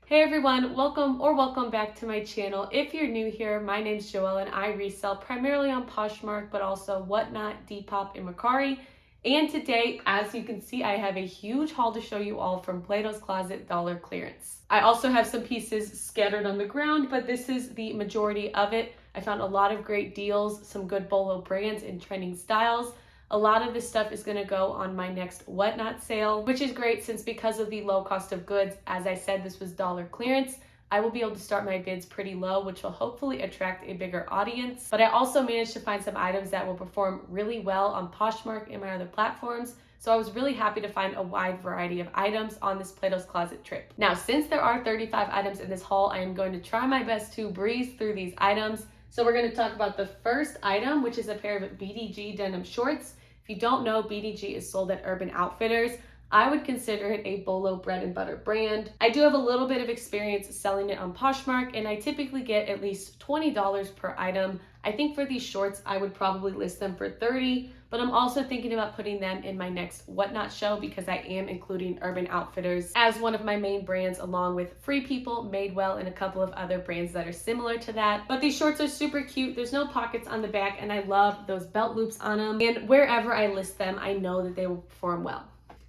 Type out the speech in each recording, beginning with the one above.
Hey everyone, welcome back to my channel. If you're new here, my name's Joelle and I resell primarily on Poshmark, but also WhatNot, Depop, and Mercari. And today, as you can see, I have a huge haul to show you all from Plato's Closet dollar clearance. I also have some pieces scattered on the ground, but this is the majority of it. I found a lot of great deals, some good bolo brands and trending styles. A lot of this stuff is going to go on my next WhatNot sale, which is great since because of the low cost of goods, as I said, this was dollar clearance. I will be able to start my bids pretty low, which will hopefully attract a bigger audience. But I also managed to find some items that will perform really well on Poshmark and my other platforms. So I was really happy to find a wide variety of items on this Plato's Closet trip. Now, since there are 35 items in this haul, I am going to try my best to breeze through these items. So we're going to talk about the first item, which is a pair of BDG denim shorts. If you don't know, BDG is sold at Urban Outfitters. I would consider it a bolo bread and butter brand. I do have a little bit of experience selling it on Poshmark, and I typically get at least $20 per item. I think for these shorts, I would probably list them for $30, but I'm also thinking about putting them in my next WhatNot show because I am including Urban Outfitters as one of my main brands, along with Free People, Madewell, and a couple of other brands that are similar to that. But these shorts are super cute. There's no pockets on the back, and I love those belt loops on them. And wherever I list them, I know that they will perform well.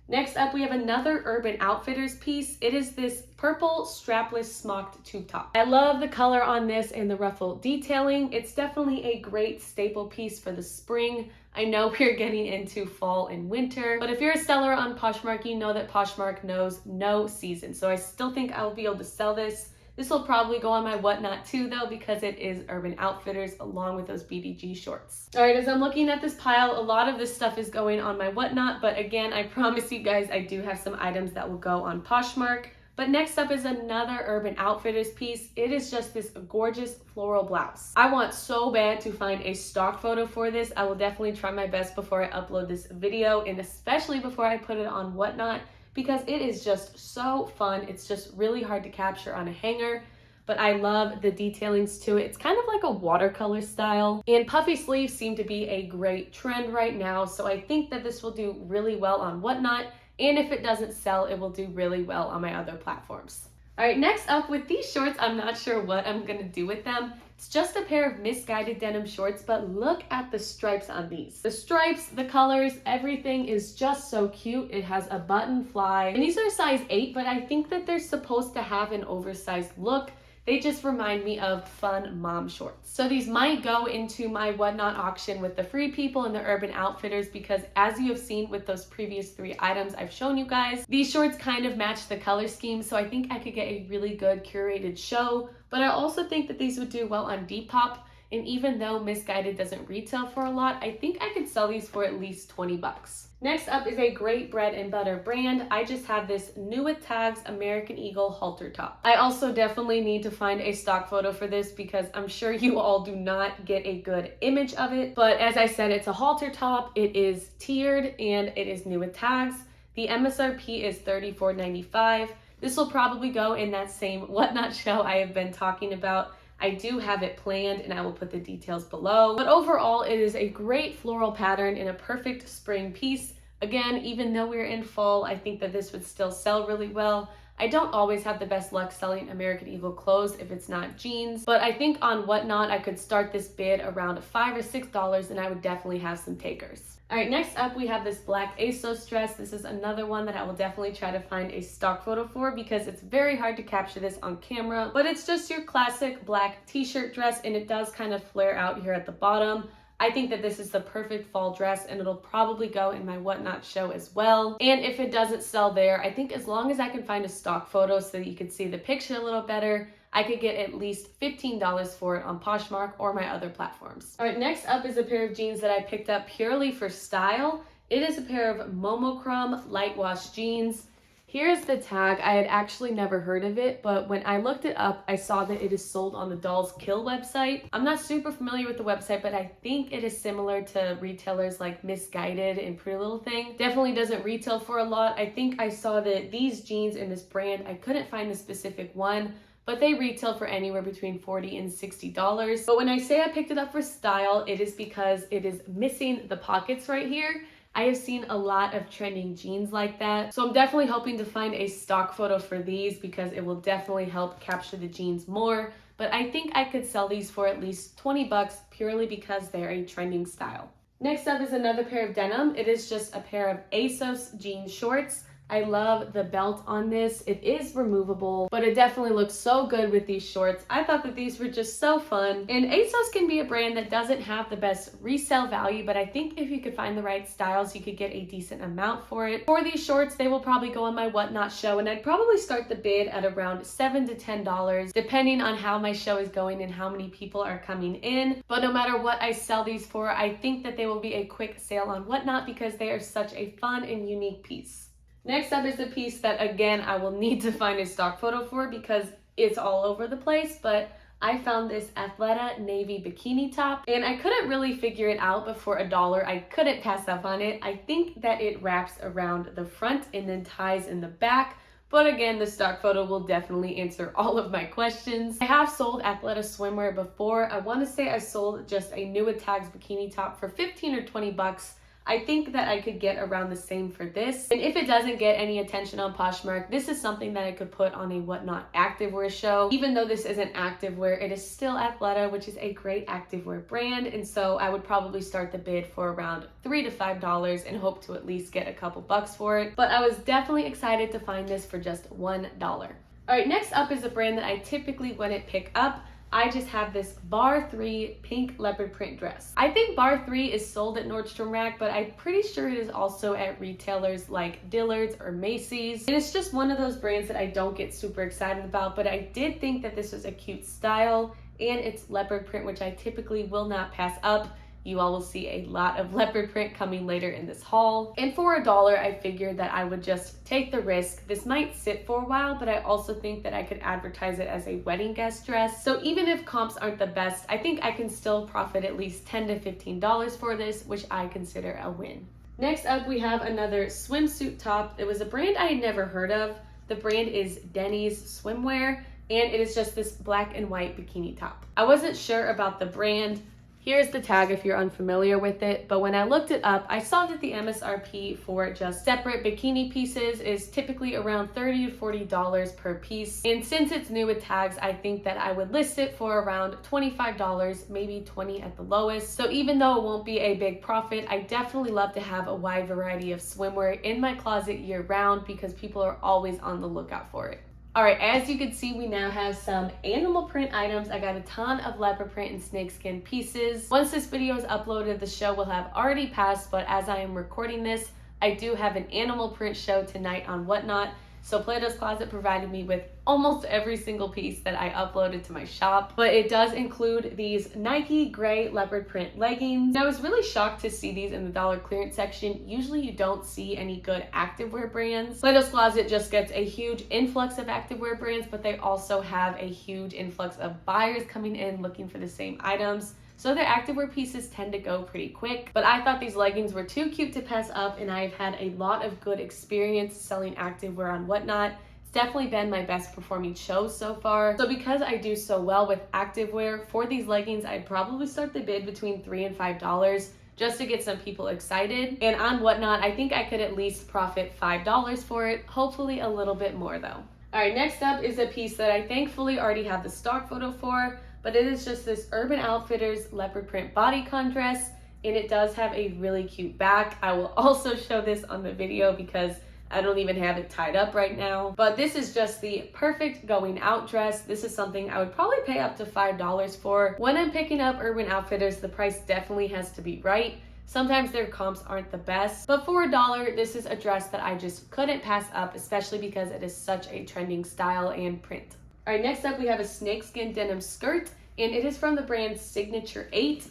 Next up, we have another Urban Outfitters piece. It is this purple strapless smocked tube top. I love the color on this and the ruffle detailing. It's definitely a great staple piece for the spring. I know we're getting into fall and winter, but if you're a seller on Poshmark, you know that Poshmark knows no season. So I still think I'll be able to sell this. This will probably go on my WhatNot too though, because it is Urban Outfitters along with those BDG shorts. All right, as I'm looking at this pile, a lot of this stuff is going on my WhatNot, but again, I promise you guys, I do have some items that will go on Poshmark. But next up is another Urban Outfitters piece. It is just this gorgeous floral blouse. I want so bad to find a stock photo for this. I will definitely try my best before I upload this video, and especially before I put it on WhatNot, because it is just so fun. It's just really hard to capture on a hanger, but I love the detailings to it. It's kind of like a watercolor style, and puffy sleeves seem to be a great trend right now, so I think that this will do really well on WhatNot, and if it doesn't sell, it will do really well on my other platforms. All right, next up with these shorts, I'm not sure what I'm gonna do with them. It's just a pair of misguided denim shorts, but look at the stripes on these. The stripes, the colors, everything is just so cute. It has a button fly, and these are size 8, but I think that they're supposed to have an oversized look. They just remind me of fun mom shorts. So these might go into my WhatNot auction with the Free People and the Urban Outfitters, because as you have seen with those previous 3 items I've shown you guys, these shorts kind of match the color scheme, so I think I could get a really good curated show. But I also think that these would do well on Depop, and even though Misguided doesn't retail for a lot, I think I could sell these for at least 20 bucks. Next up is a great bread and butter brand. I just have this New with Tags American Eagle halter top. I also definitely need to find a stock photo for this because I'm sure you all do not get a good image of it. But as I said, it's a halter top. It is tiered and it is New with Tags. The MSRP is $34.95. This will probably go in that same WhatNot show I have been talking about. I do have it planned and I will put the details below. But overall, it is a great floral pattern and a perfect spring piece. Again, even though we're in fall, I think that this would still sell really well. I don't always have the best luck selling American Eagle clothes if it's not jeans, but I think on WhatNot, I could start this bid around $5 or $6 and I would definitely have some takers. All right, next up we have this black ASOS dress. This is another one that I will definitely try to find a stock photo for because it's very hard to capture this on camera, but it's just your classic black t-shirt dress and it does kind of flare out here at the bottom. I think that this is the perfect fall dress and it'll probably go in my WhatNot show as well. And if it doesn't sell there, I think as long as I can find a stock photo so that you can see the picture a little better, I could get at least $15 for it on Poshmark or my other platforms. All right, next up is a pair of jeans that I picked up purely for style. It is a pair of Monochrome light wash jeans. Here's the tag. I had actually never heard of it, but when I looked it up, I saw that it is sold on the Dolls Kill website. I'm not super familiar with the website, but I think it is similar to retailers like Misguided and Pretty Little Thing. Definitely doesn't retail for a lot. I think I saw that these jeans in this brand, I couldn't find the specific one, but they retail for anywhere between $40 and $60. But when I say I picked it up for style, it is because it is missing the pockets right here. I have seen a lot of trending jeans like that. So I'm definitely hoping to find a stock photo for these because it will definitely help capture the jeans more. But I think I could sell these for at least 20 bucks purely because they're a trending style. Next up is another pair of denim. It is just a pair of ASOS jean shorts. I love the belt on this. It is removable, but it definitely looks so good with these shorts. I thought that these were just so fun. And ASOS can be a brand that doesn't have the best resale value, but I think if you could find the right styles, you could get a decent amount for it. For these shorts, they will probably go on my WhatNot show, and I'd probably start the bid at around $7 to $10, depending on how my show is going and how many people are coming in. But no matter what I sell these for, I think that they will be a quick sale on WhatNot because they are such a fun and unique piece. Next up is a piece that, again, I will need to find a stock photo for because it's all over the place, but I found this Athleta navy bikini top and I couldn't really figure it out, but for $1, I couldn't pass up on it. I think that it wraps around the front and then ties in the back. But again, the stock photo will definitely answer all of my questions. I have sold Athleta swimwear before. I want to say I sold just a new with tags bikini top for 15 or 20 bucks. I think that I could get around the same for this. And if it doesn't get any attention on Poshmark, this is something that I could put on a WhatNot activewear show. Even though this isn't activewear, it is still Athleta, which is a great activewear brand. And so I would probably start the bid for around $3 to $5 and hope to at least get a couple bucks for it. But I was definitely excited to find this for just $1. All right, next up is a brand that I typically wouldn't pick up. I just have this Bar 3 pink leopard print dress. I think Bar 3 is sold at Nordstrom Rack, but I'm pretty sure it is also at retailers like Dillard's or Macy's. And it's just one of those brands that I don't get super excited about, but I did think that this was a cute style, and it's leopard print, which I typically will not pass up. You all will see a lot of leopard print coming later in this haul. And for $1, I figured that I would just take the risk. This might sit for a while, but I also think that I could advertise it as a wedding guest dress. So even if comps aren't the best, I think I can still profit at least $10 to $15 for this, which I consider a win. Next up, we have another swimsuit top. It was a brand I had never heard of. The brand is Denny's Swimwear, and it is just this black and white bikini top. I wasn't sure about the brand. Here's the tag if you're unfamiliar with it, but when I looked it up, I saw that the MSRP for just separate bikini pieces is typically around $30 to $40 per piece. And since it's new with tags, I think that I would list it for around $25, maybe $20 at the lowest. So even though it won't be a big profit, I definitely love to have a wide variety of swimwear in my closet year round because people are always on the lookout for it. All right, as you can see, we now have some animal print items. I got a ton of leopard print and snakeskin pieces. Once this video is uploaded, the show will have already passed, but as I am recording this, I do have an animal print show tonight on WhatNot. So Plato's Closet provided me with almost every single piece that I uploaded to my shop, but it does include these Nike gray leopard print leggings. I was really shocked to see these in the dollar clearance section. Usually you don't see any good activewear brands. Plato's Closet just gets a huge influx of activewear brands, but they also have a huge influx of buyers coming in looking for the same items. So their activewear pieces tend to go pretty quick, but I thought these leggings were too cute to pass up, and I've had a lot of good experience selling activewear on WhatNot. It's definitely been my best performing show so far. So because I do so well with activewear, for these leggings, I'd probably start the bid between $3 and $5 just to get some people excited. And on WhatNot, I think I could at least profit $5 for it, hopefully a little bit more though. All right, next up is a piece that I thankfully already have the stock photo for, but it is just this Urban Outfitters leopard print bodycon dress, and it does have a really cute back. I will also show this on the video because I don't even have it tied up right now, but this is just the perfect going out dress. This is something I would probably pay up to $5 for. When I'm picking up Urban Outfitters, the price definitely has to be right. Sometimes their comps aren't the best, but for $1, this is a dress that I just couldn't pass up, especially because it is such a trending style and print. All right, next up we have a snakeskin denim skirt, and it is from the brand Signature 8.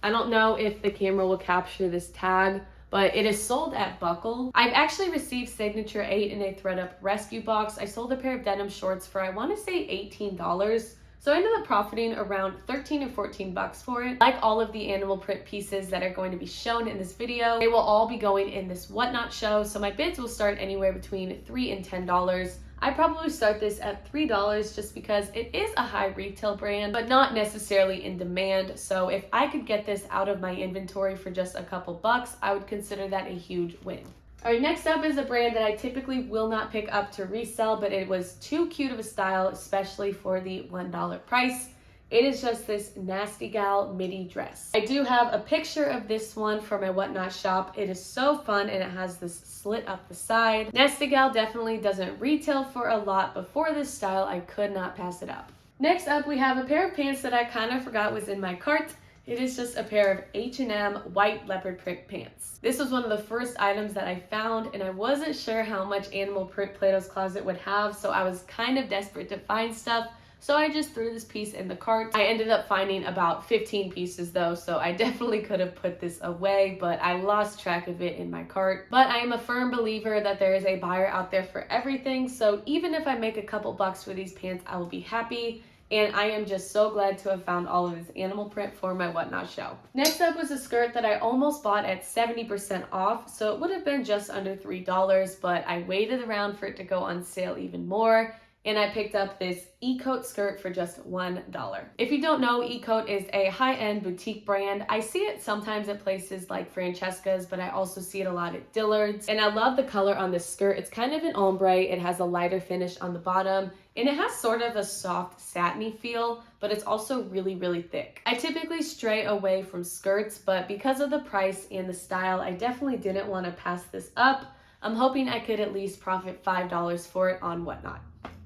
I don't know if the camera will capture this tag, but it is sold at Buckle. I've actually received Signature 8 in a ThredUp rescue box. I sold a pair of denim shorts for, I want to say $18. So I ended up profiting around 13 or 14 bucks for it. Like all of the animal print pieces that are going to be shown in this video, they will all be going in this WhatNot show. So my bids will start anywhere between $3 and $10. I'd probably start this at $3 just because it is a high retail brand, but not necessarily in demand. So if I could get this out of my inventory for just a couple bucks, I would consider that a huge win. All right, next up is a brand that I typically will not pick up to resell, but it was too cute of a style, especially for the $1 price. It is just this Nasty Gal midi dress. I do have a picture of this one for my WhatNot shop. It is so fun and it has this slit up the side. Nasty Gal definitely doesn't retail for a lot, but for this style, I could not pass it up. Next up, we have a pair of pants that I kind of forgot was in my cart. It is just a pair of H&M white leopard print pants. This was one of the first items that I found, and I wasn't sure how much animal print Plato's Closet would have, so I was kind of desperate to find stuff. So I just threw this piece in the cart. I ended up finding about 15 pieces though, so I definitely could have put this away, but I lost track of it in my cart. But I am a firm believer that there is a buyer out there for everything, so even if I make a couple bucks for these pants, I will be happy. And I am just so glad to have found all of this animal print for my WhatNot show. Next up was a skirt that I almost bought at 70% off, so it would have been just under $3, but I waited around for it to go on sale even more. And I picked up this E-Coat skirt for just $1. If you don't know, E-Coat is a high-end boutique brand. I see it sometimes at places like Francesca's, but I also see it a lot at Dillard's. And I love the color on this skirt. It's kind of an ombre. It has a lighter finish on the bottom, and it has sort of a soft satiny feel, but it's also really, really thick. I typically stray away from skirts, but because of the price and the style, I definitely didn't want to pass this up. I'm hoping I could at least profit $5 for it on WhatNot.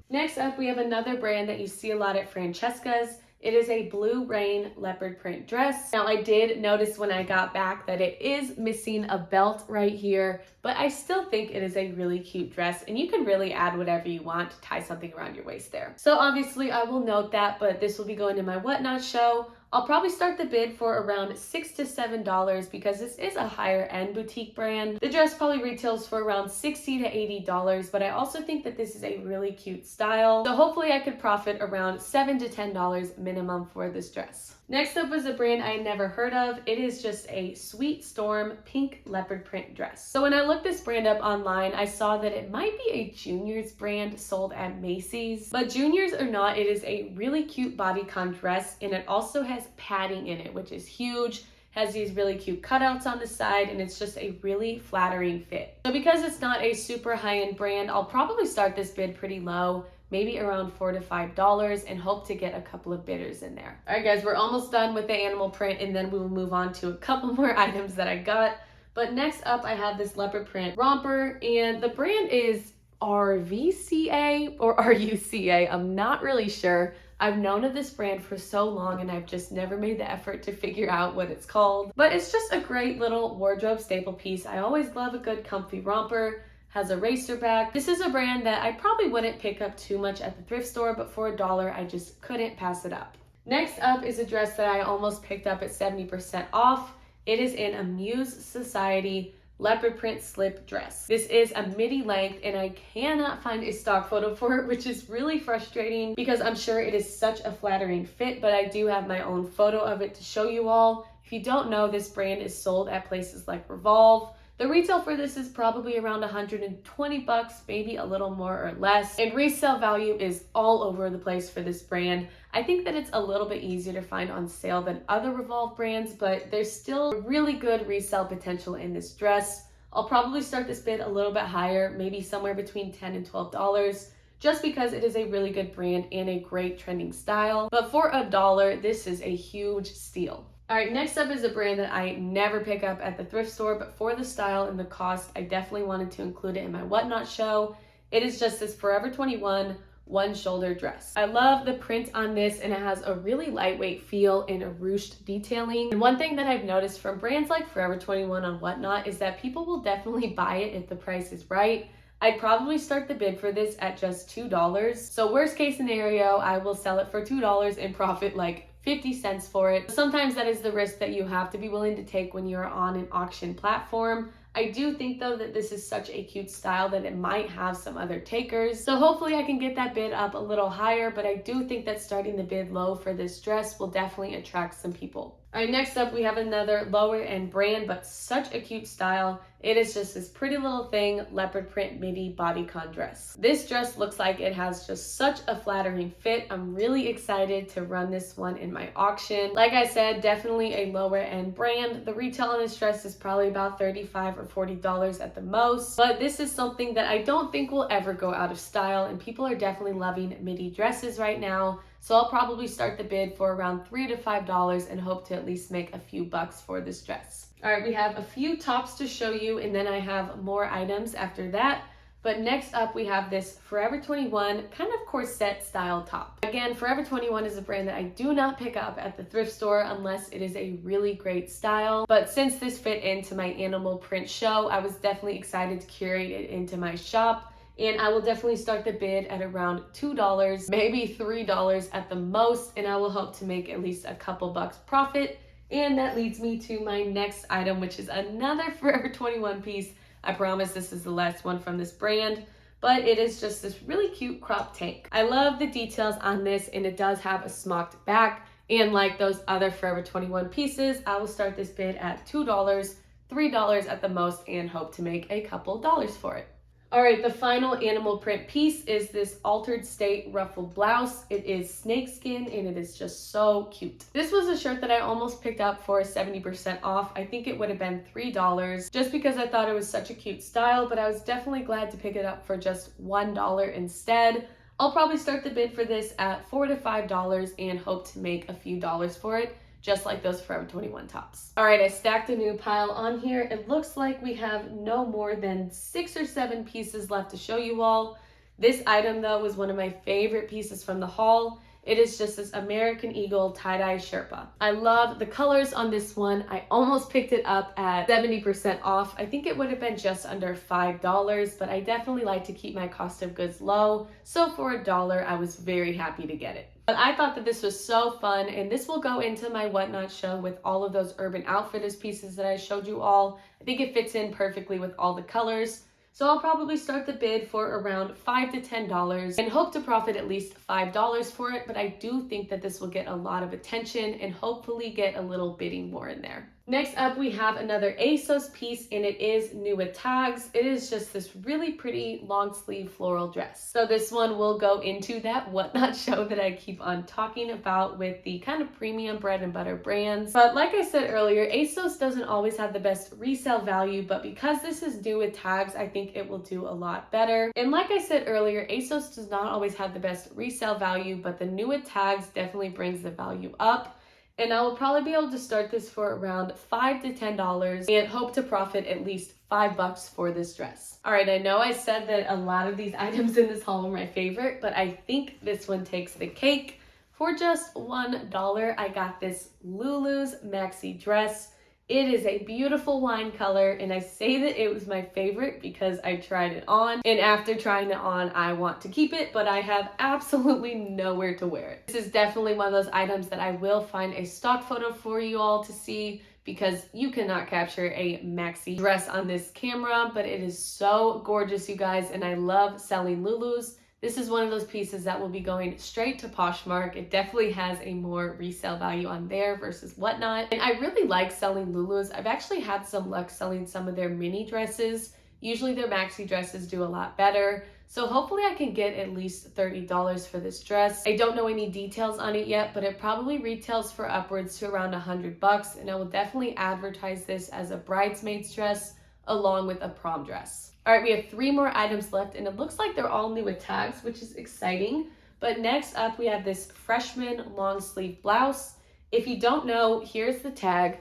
Next up, we have another brand that you see a lot at Francesca's. It is a blue rain leopard print dress. Now, I did notice when I got back that it is missing a belt right here, but I still think it is a really cute dress, and you can really add whatever you want to tie something around your waist there. So obviously I will note that, but this will be going to my WhatNot show. I'll probably start the bid for around $6 to $7 because this is a higher end boutique brand. The dress probably retails for around $60 to $80, but I also think that this is a really cute style. So hopefully I could profit around $7 to $10 minimum for this dress. Next up was a brand I had never heard of. It is just a Sweet Storm pink leopard print dress. So when I looked this brand up online, I saw that it might be a juniors brand sold at Macy's. But juniors or not, it is a really cute bodycon dress, and it also has padding in it, which is huge. Has these really cute cutouts on the side, and it's just a really flattering fit. So because it's not a super high-end brand, I'll probably start this bid pretty low, maybe around $4 to $5, and hope to get a couple of bidders in there. All right, guys, we're almost done with the animal print, and then we will move on to a couple more items that I got. But next up, I have this leopard print romper, and the brand is RVCA or RUCA. I'm not really sure. I've known of this brand for so long, and I've just never made the effort to figure out what it's called. But it's just a great little wardrobe staple piece. I always love a good comfy romper. Has a racer back. This is a brand that I probably wouldn't pick up too much at the thrift store, but for $1, I just couldn't pass it up. Next up is a dress that I almost picked up at 70% off. It is an Amuse Society leopard print slip dress. This is a midi length, and I cannot find a stock photo for it, which is really frustrating because I'm sure it is such a flattering fit, but I do have my own photo of it to show you all. If you don't know, this brand is sold at places like Revolve. The retail for this is probably around $120, maybe a little more or less. And resale value is all over the place for this brand. I think that it's a little bit easier to find on sale than other Revolve brands, but there's still really good resale potential in this dress. I'll probably start this bid a little bit higher, maybe somewhere between $10 and $12, just because it is a really good brand and a great trending style. But for $1, this is a huge steal. All right, next up is a brand that I never pick up at the thrift store, but for the style and the cost, I definitely wanted to include it in my WhatNot show. It is just this Forever 21 one shoulder dress. I love the print on this, and it has a really lightweight feel and a ruched detailing. And one thing that I've noticed from brands like Forever 21 on WhatNot is that people will definitely buy it if the price is right. I'd probably start the bid for this at just $2. So worst case scenario, I will sell it for $2 and profit like 50 cents for it. Sometimes that is the risk that you have to be willing to take when you're on an auction platform. I do think though that this is such a cute style that it might have some other takers. So hopefully I can get that bid up a little higher, but I do think that starting the bid low for this dress will definitely attract some people. All right, next up we have another lower end brand, but such a cute style. It is just this pretty little thing, leopard print midi bodycon dress. This dress looks like it has just such a flattering fit. I'm really excited to run this one in my auction. Like I said, definitely a lower end brand. The retail on this dress is probably about $35 or $40 at the most, but this is something that I don't think will ever go out of style, and people are definitely loving midi dresses right now. So I'll probably start the bid for around $3 to $5 and hope to at least make a few bucks for this dress. All right, we have a few tops to show you, and then I have more items after that. But next up, we have this Forever 21 kind of corset style top. Again, Forever 21 is a brand that I do not pick up at the thrift store unless it is a really great style. But since this fit into my animal print show, I was definitely excited to curate it into my shop. And I will definitely start the bid at around $2, maybe $3 at the most, and I will hope to make at least a couple bucks profit. And that leads me to my next item, which is another Forever 21 piece. I promise this is the last one from this brand, but it is just this really cute crop tank. I love the details on this, and it does have a smocked back. And like those other Forever 21 pieces, I will start this bid at $2, $3 at the most, and hope to make a couple dollars for it. All right, the final animal print piece is this altered state ruffled blouse. It is snakeskin, and it is just so cute. This was a shirt that I almost picked up for 70% off. I think it would have been $3 just because I thought it was such a cute style, but I was definitely glad to pick it up for just $1 instead. I'll probably start the bid for this at $4 to $5 and hope to make a few dollars for it, just like those Forever 21 tops. All right, I stacked a new pile on here. It looks like we have no more than 6 or 7 pieces left to show you all. This item though was one of my favorite pieces from the haul. It is just this American Eagle tie-dye Sherpa. I love the colors on this one. I almost picked it up at 70% off. I think it would have been just under $5, but I definitely like to keep my cost of goods low. So for $1, I was very happy to get it. But I thought that this was so fun, and this will go into my WhatNot show with all of those Urban Outfitters pieces that I showed you all. I think it fits in perfectly with all the colors. So I'll probably start the bid for around $5 to $10 and hope to profit at least $5 for it. But I do think that this will get a lot of attention and hopefully get a little bidding war in there. Next up, we have another ASOS piece, and it is new with tags. It is just this really pretty long sleeve floral dress. So this one will go into that WhatNot show that I keep on talking about with the kind of premium bread and butter brands. But like I said earlier, ASOS doesn't always have the best resale value, but because this is new with tags, I think it will do a lot better. And like I said earlier, ASOS does not always have the best resale value, but the new with tags definitely brings the value up. And I will probably be able to start this for around $5 to $10 and hope to profit at least $5 for this dress. All right, I know I said that a lot of these items in this haul are my favorite, but I think this one takes the cake. For just $1, I got this Lulu's Maxi Dress. It is a beautiful wine color, and I say that it was my favorite because I tried it on, and after trying it on, I want to keep it, but I have absolutely nowhere to wear it. This is definitely one of those items that I will find a stock photo for you all to see, because you cannot capture a maxi dress on this camera, but it is so gorgeous, you guys, and I love selling Lulus. This is one of those pieces that will be going straight to Poshmark. It definitely has a more resale value on there versus WhatNot. And I really like selling Lulus. I've actually had some luck selling some of their mini dresses. Usually their maxi dresses do a lot better. So hopefully I can get at least $30 for this dress. I don't know any details on it yet, but it probably retails for upwards to around $100. And I will definitely advertise this as a bridesmaid's dress along with a prom dress. All right, we have 3 more items left, and it looks like they're all new with tags, which is exciting. But next up, we have this freshman long sleeve blouse. If you don't know, here's the tag.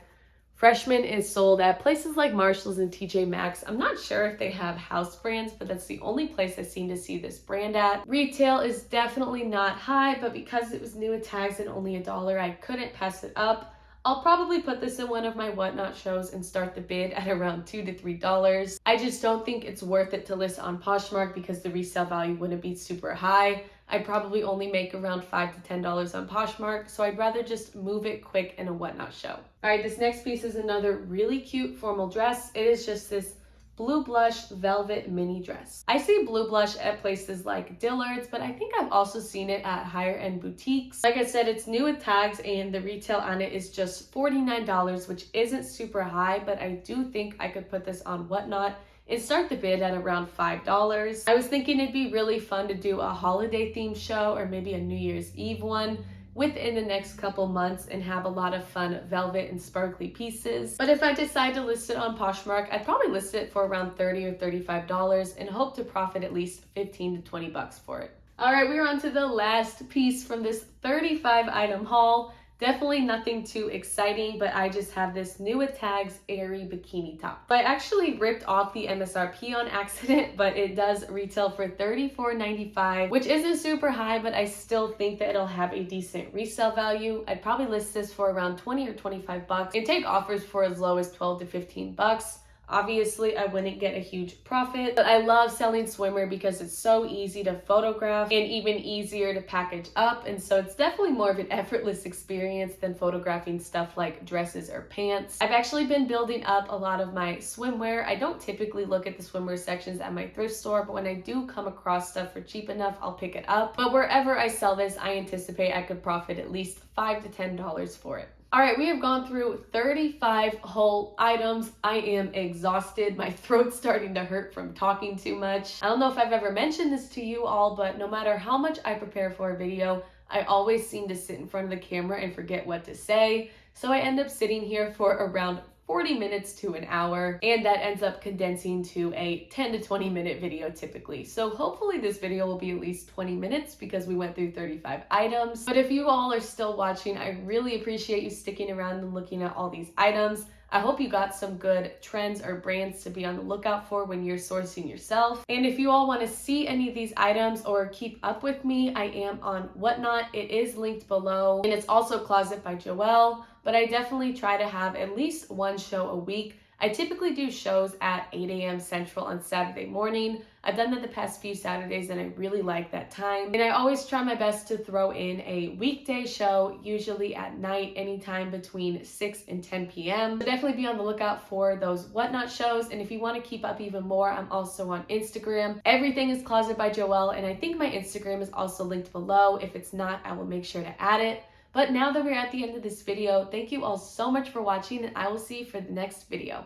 Freshman is sold at places like Marshall's and TJ Maxx. I'm not sure if they have house brands, but that's the only place I've seen to see this brand at. Retail is definitely not high, but because it was new with tags and only $1, I couldn't pass it up. I'll probably put this in one of my WhatNot shows and start the bid at around $2 to $3. I just don't think it's worth it to list on Poshmark because the resale value wouldn't be super high. I'd probably only make around $5 to $10 on Poshmark, so I'd rather just move it quick in a WhatNot show. All right, this next piece is another really cute formal dress. It is just this Blue Blush Velvet Mini Dress. I see Blue Blush at places like Dillard's, but I think I've also seen it at higher end boutiques. Like I said, it's new with tags and the retail on it is just $49, which isn't super high, but I do think I could put this on WhatNot and start the bid at around $5. I was thinking it'd be really fun to do a holiday themed show or maybe a New Year's Eve one within the next couple months and have a lot of fun velvet and sparkly pieces. But if I decide to list it on Poshmark, I'd probably list it for around $30 or $35 and hope to profit at least 15 to 20 bucks for it. All right, we're on to the last piece from this 35 item haul. Definitely nothing too exciting, but I just have this new with tags airy bikini top. I actually ripped off the MSRP on accident, but it does retail for $34.95, which isn't super high, but I still think that it'll have a decent resale value. I'd probably list this for around 20 or 25 bucks and take offers for as low as 12 to 15 bucks. Obviously, I wouldn't get a huge profit, but I love selling swimwear because it's so easy to photograph and even easier to package up. And so it's definitely more of an effortless experience than photographing stuff like dresses or pants. I've actually been building up a lot of my swimwear. I don't typically look at the swimwear sections at my thrift store, but when I do come across stuff for cheap enough, I'll pick it up. But wherever I sell this, I anticipate I could profit at least $5 to $10 for it. All right, we have gone through 35 whole items. I am exhausted. My throat's starting to hurt from talking too much. I don't know if I've ever mentioned this to you all, but no matter how much I prepare for a video, I always seem to sit in front of the camera and forget what to say. So I end up sitting here for around 40 minutes to an hour, and that ends up condensing to a 10 to 20 minute video typically. So hopefully this video will be at least 20 minutes because we went through 35 items. But if you all are still watching, I really appreciate you sticking around and looking at all these items. I hope you got some good trends or brands to be on the lookout for when you're sourcing yourself. And if you all want to see any of these items or keep up with me, I am on WhatNot. It is linked below, and it's also Closet by Joelle, but I definitely try to have at least one show a week. I typically do shows at 8 a.m. Central on Saturday morning. I've done that the past few Saturdays and I really like that time. And I always try my best to throw in a weekday show, usually at night, anytime between 6 and 10 p.m. So definitely be on the lookout for those WhatNot shows. And if you want to keep up even more, I'm also on Instagram. Everything is Closet by Joelle, and I think my Instagram is also linked below. If it's not, I will make sure to add it. But now that we're at the end of this video, thank you all so much for watching, and I will see you for the next video.